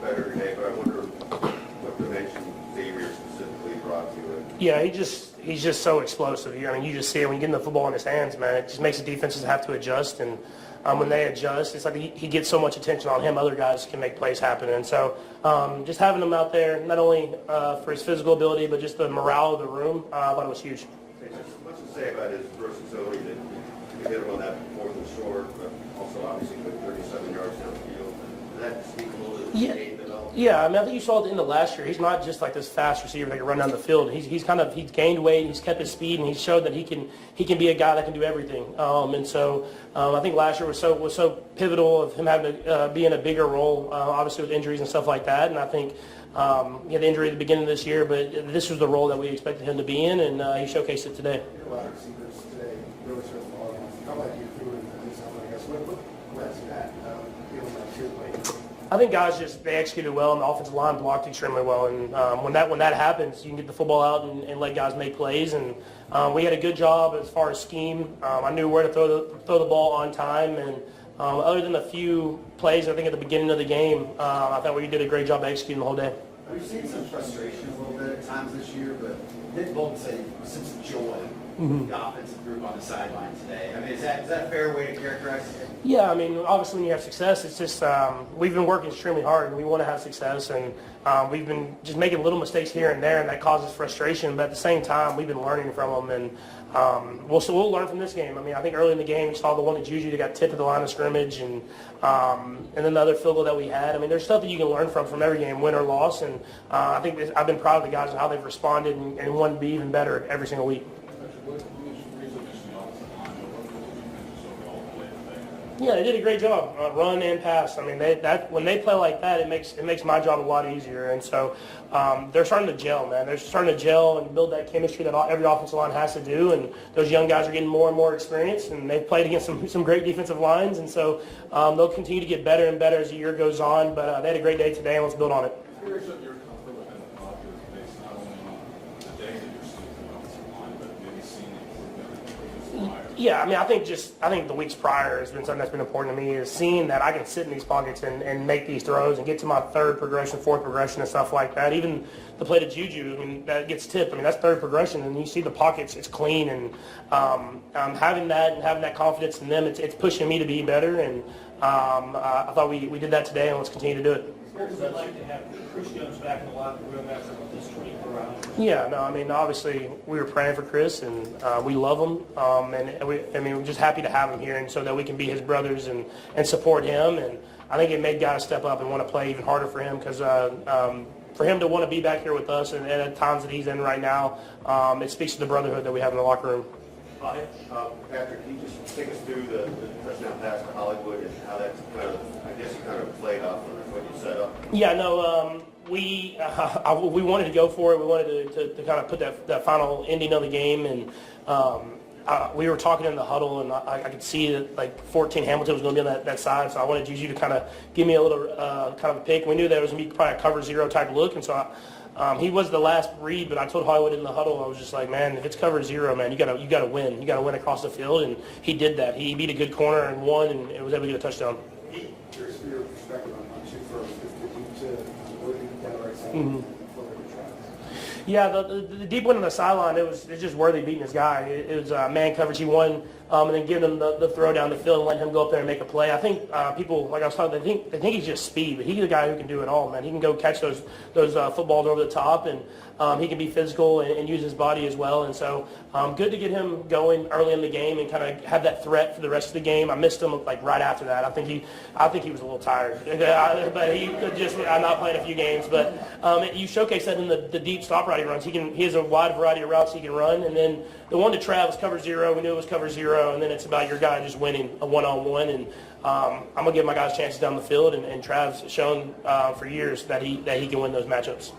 better today, but I wonder what dimension Xavier specifically brought to it. Yeah, he's just so explosive. I mean, you just see it when you get the football in his hands, man. It just makes the defenses have to adjust, and when they adjust, it's like he gets so much attention on him. Other guys can make plays happen, and so just having him out there, not only for his physical ability, but just the morale of the room, I thought it was huge. What's to say about his versatility that you hit him on that fourth and short, but also obviously with 37 yards downfield? Does that speak a little to the game development? Yeah, I mean, I think you saw at the end of last year, he's not just like this fast receiver that can run down the field. He's gained weight, he's kept his speed, and he's showed that he can be a guy that can do everything. And so I think last year was so pivotal of him having to be in a bigger role, obviously with injuries and stuff like that. And I think he had the injury at the beginning of this year, but this was the role that we expected him to be in, and he showcased it today. A lot of receivers today really sort of fall off. How about you through and something like this? What led to that? Feeling like you're playing. I think guys they executed well, and the offensive line blocked extremely well. And when that happens, you can get the football out and let guys make plays. And we had a good job as far as scheme. I knew where to throw the ball on time. And other than a few plays, I think at the beginning of the game, I thought we did a great job executing the whole day. We've seen some frustration a little bit at times this year, but Nick Bolton said he sense of joy with the offensive group on the sideline today. I mean, is that a fair way to characterize it? Yeah, I mean, obviously when you have success, it's just we've been working extremely hard, and we want to have success, and we've been just making little mistakes here and there, and that causes frustration. But at the same time, we've been learning from them, and we'll learn from this game. I mean, I think early in the game, we saw the one at Juju that got tipped at the line of scrimmage, and then the other field goal that we had. I mean, there's stuff that you can learn from every game, win or loss, and I think I've been proud of the guys and how they've responded and want to be even better every single week. Yeah, they did a great job, run and pass. I mean, when they play like that, it makes my job a lot easier. And so they're starting to gel, man. They're starting to gel and build that chemistry that every offensive line has to do. And those young guys are getting more and more experience, and they've played against some great defensive lines. And so they'll continue to get better and better as the year goes on. But they had a great day today, and let's build on it. Curious what your comfort within the pocket is based not only on the day that you're seeing the offensive line, but maybe seeing the improvement. Yeah, I mean, I think the weeks prior has been something that's been important to me, is seeing that I can sit in these pockets and make these throws and get to my third progression, fourth progression, and stuff like that. Even the play to Juju, I mean, that gets tipped. I mean, that's third progression, and you see the pockets, it's clean, and having that confidence in them, it's pushing me to be better, and I thought we did that today, and let's continue to do it. What would it like to have Chris Jones back in the locker room after this 24 hours? Yeah, no, I mean, obviously we were praying for Chris, and we love him, and we're just happy to have him here, and so that we can be his brothers and support him. And I think it made guys step up and want to play even harder for him, because for him to want to be back here with us and at times that he's in right now, it speaks to the brotherhood that we have in the locker room. Patrick, can you just take us through the touchdown pass to Hollywood and how that's kind of played off of what you set up? Yeah, no, we wanted to go for it. We wanted to kind of put that final ending of the game, and we were talking in the huddle, and I could see that like 14 Hamilton was going to be on that side, so I wanted Juju to kind of give me a little kind of a pick. We knew that it was going to be probably a cover zero type look, and so he was the last read, but I told Hollywood in the huddle, I was just like, man, if it's cover zero, man, you gotta win. You gotta win across the field, and he did that. He beat a good corner and won, and it was able to get a touchdown. Curious for your perspective on two first, if the deep down the right side, Yeah, the deep one on the sideline, it's just Worthy beating his guy. It was man coverage. He won, and then giving him the throw down the field and letting him go up there and make a play. I think people, like I was talking, they think he's just speed, but he's the guy who can do it all, man. He can go catch those footballs over the top, and he can be physical and use his body as well. And so good to get him going early in the game and kind of have that threat for the rest of the game. I missed him like right after that. I think he was a little tired, but he could just not playing a few games. But you showcase that in the deep stop route he runs. He has a wide variety of routes he can run, and then the one to Travis cover zero. We knew it was cover zero, and then it's about your guy just winning a one-on-one. And I'm gonna give my guys chances down the field, and Travis has shown for years that he can win those matchups.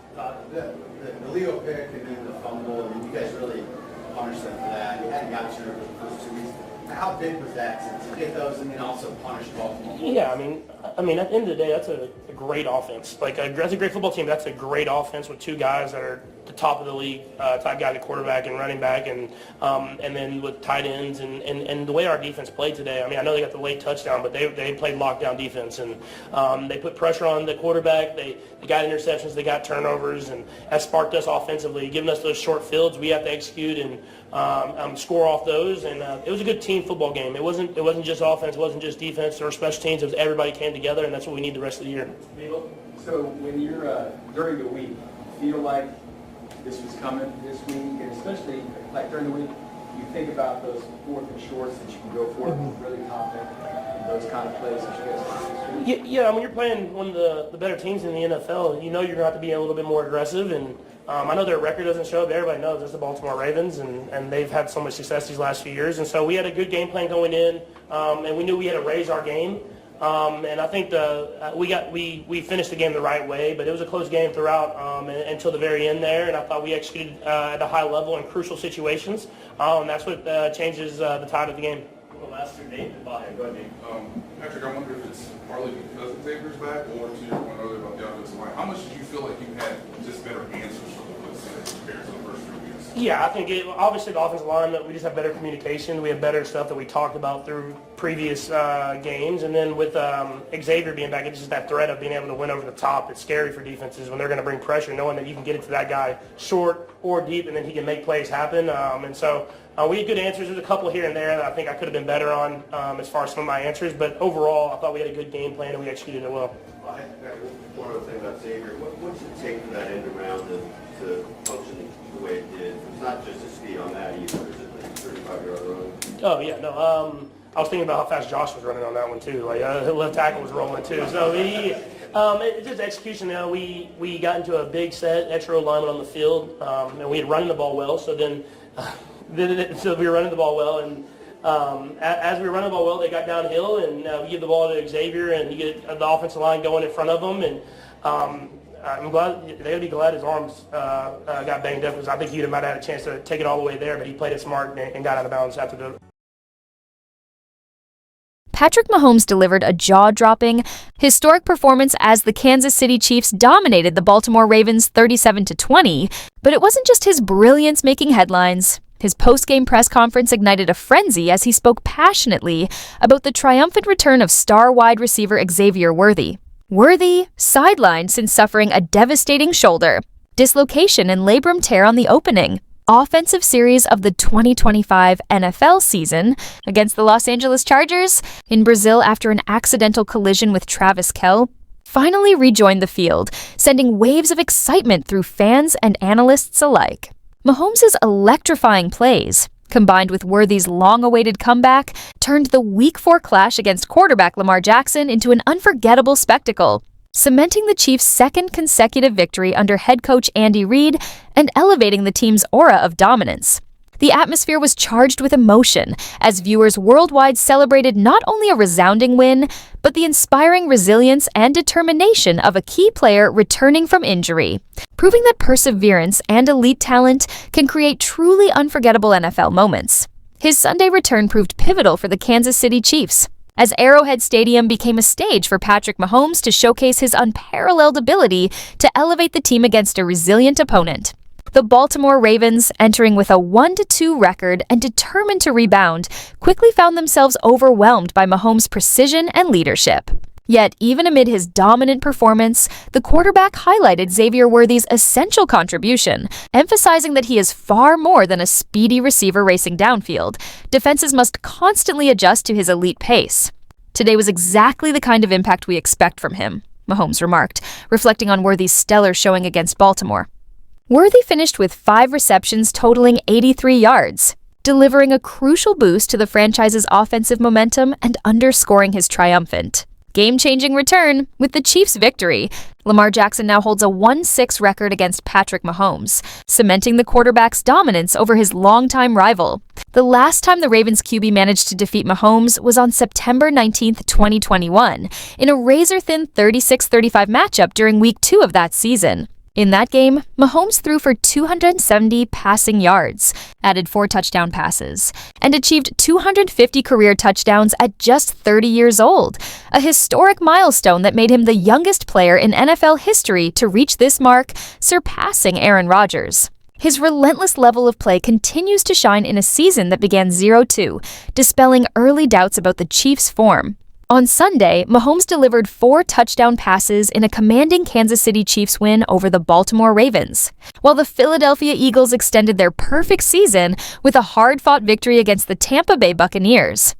The Leo pick and then the fumble, I mean, you guys really punished them for that. You hadn't got to the first 2 weeks. How big was that to get those and then also punish Baltimore? Yeah, I mean, at the end of the day, that's a great offense. Like that's a great football team. That's a great offense with two guys that are the top of the league type guy, the quarterback and running back, and then with tight ends and the way our defense played today. I mean, I know they got the late touchdown, but they played lockdown defense, and they put pressure on the quarterback. They got interceptions, they got turnovers, and that sparked us offensively, giving us those short fields. We have to execute and score off those, and it was a good team football game. It wasn't just offense, it wasn't just defense or special teams. It was everybody came together, and that's what we need the rest of the year. So when you're during the week, feel like this was coming this week, and especially like during the week, you think about those fourth and shorts that you can go for, really confident in those kind of plays that you guys do. Yeah, I mean, you're playing one of the better teams in the NFL. You know you're going to have to be a little bit more aggressive, and I know their record doesn't show, but everybody knows it's the Baltimore Ravens, and they've had so much success these last few years. And so we had a good game plan going in, and we knew we had to raise our game. And I think we finished the game the right way, but it was a close game throughout until the very end there, and I thought we executed at a high level in crucial situations, and that's what changes the tide of the game. Well, last year, David, go ahead. Patrick, I wonder if it's partly because Xavier's back, or to your point earlier about the offensive line. How much did you feel like you had just better answers for the blitz compared to the first 3 weeks? Yeah, I think obviously the offensive line, we just have better communication. We have better stuff that we talked about through previous games. And then with Xavier being back, it's just that threat of being able to win over the top. It's scary for defenses when they're going to bring pressure, knowing that you can get it to that guy short or deep, and then he can make plays happen. And so we had good answers. There's a couple here and there that I think I could have been better on as far as some of my answers. But overall, I thought we had a good game plan, and we executed it well. One other thing about Xavier, what's it take for that end around to function the way it did? It's not just his speed on that either, is it? Like 35-yard run. Oh, yeah, no. I was thinking about how fast Josh was running on that one, too. Like, the left tackle was rolling, too. So, it's just execution. We got into a big set, extra alignment on the field, and we had running the ball well. So then so we were running the ball well, and as we were running the ball well, they got downhill, and we give the ball to Xavier, and you get the offensive line going in front of them, and I'm glad they'd be glad his arms got banged up, because I think he might have had a chance to take it all the way there, but he played it smart and got out of bounds after the. Patrick Mahomes delivered a jaw-dropping, historic performance as the Kansas City Chiefs dominated the Baltimore Ravens 37-20, but it wasn't just his brilliance making headlines. His post-game press conference ignited a frenzy as he spoke passionately about the triumphant return of star wide receiver Xavier Worthy. Worthy, sidelined since suffering a devastating shoulder dislocation and labrum tear on the opening offensive series of the 2025 NFL season against the Los Angeles Chargers in Brazil after an accidental collision with Travis Kelce, finally rejoined the field, sending waves of excitement through fans and analysts alike. Mahomes' electrifying plays, combined with Worthy's long-awaited comeback, turned the Week 4 clash against quarterback Lamar Jackson into an unforgettable spectacle, cementing the Chiefs' second consecutive victory under head coach Andy Reid and elevating the team's aura of dominance. The atmosphere was charged with emotion as viewers worldwide celebrated not only a resounding win, but the inspiring resilience and determination of a key player returning from injury, proving that perseverance and elite talent can create truly unforgettable NFL moments. His Sunday return proved pivotal for the Kansas City Chiefs, as Arrowhead Stadium became a stage for Patrick Mahomes to showcase his unparalleled ability to elevate the team against a resilient opponent. The Baltimore Ravens, entering with a 1-2 record and determined to rebound, quickly found themselves overwhelmed by Mahomes' precision and leadership. Yet, even amid his dominant performance, the quarterback highlighted Xavier Worthy's essential contribution, emphasizing that he is far more than a speedy receiver racing downfield. Defenses must constantly adjust to his elite pace. Today was exactly the kind of impact we expect from him, Mahomes remarked, reflecting on Worthy's stellar showing against Baltimore. Worthy finished with 5 receptions totaling 83 yards, delivering a crucial boost to the franchise's offensive momentum and underscoring his triumphant, game-changing return with the Chiefs' victory. Lamar Jackson now holds a 1-6 record against Patrick Mahomes, cementing the quarterback's dominance over his longtime rival. The last time the Ravens QB managed to defeat Mahomes was on September 19, 2021, in a razor-thin 36-35 matchup during Week 2 of that season. In that game, Mahomes threw for 270 passing yards, added 4 touchdown passes, and achieved 250 career touchdowns at just 30 years old, a historic milestone that made him the youngest player in NFL history to reach this mark, surpassing Aaron Rodgers. His relentless level of play continues to shine in a season that began 0-2, dispelling early doubts about the Chiefs' form. On Sunday, Mahomes delivered 4 touchdown passes in a commanding Kansas City Chiefs win over the Baltimore Ravens, while the Philadelphia Eagles extended their perfect season with a hard-fought victory against the Tampa Bay Buccaneers.